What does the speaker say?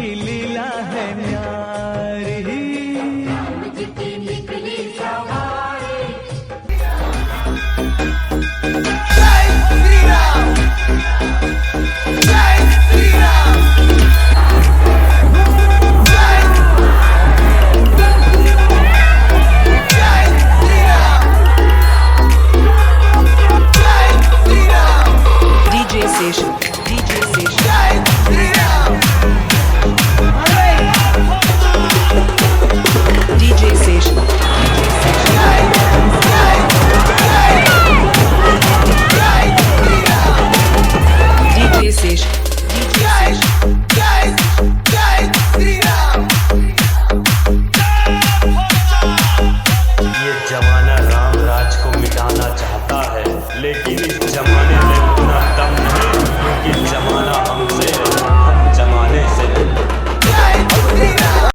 की लीला है न्यारी। राम जी की निकली सवारी। जय श्री राम, जय श्री राम, जय श्री राम, जय Shri Ram, DJ Session, DJ Session, जय श्री राम, DJ Session, जय जय जय जय Shri Ram, DJ Session, DJ जय Session, जय जय श्री राम। ये जमाना राम राज को मिटाना चाहता है, लेकिन इस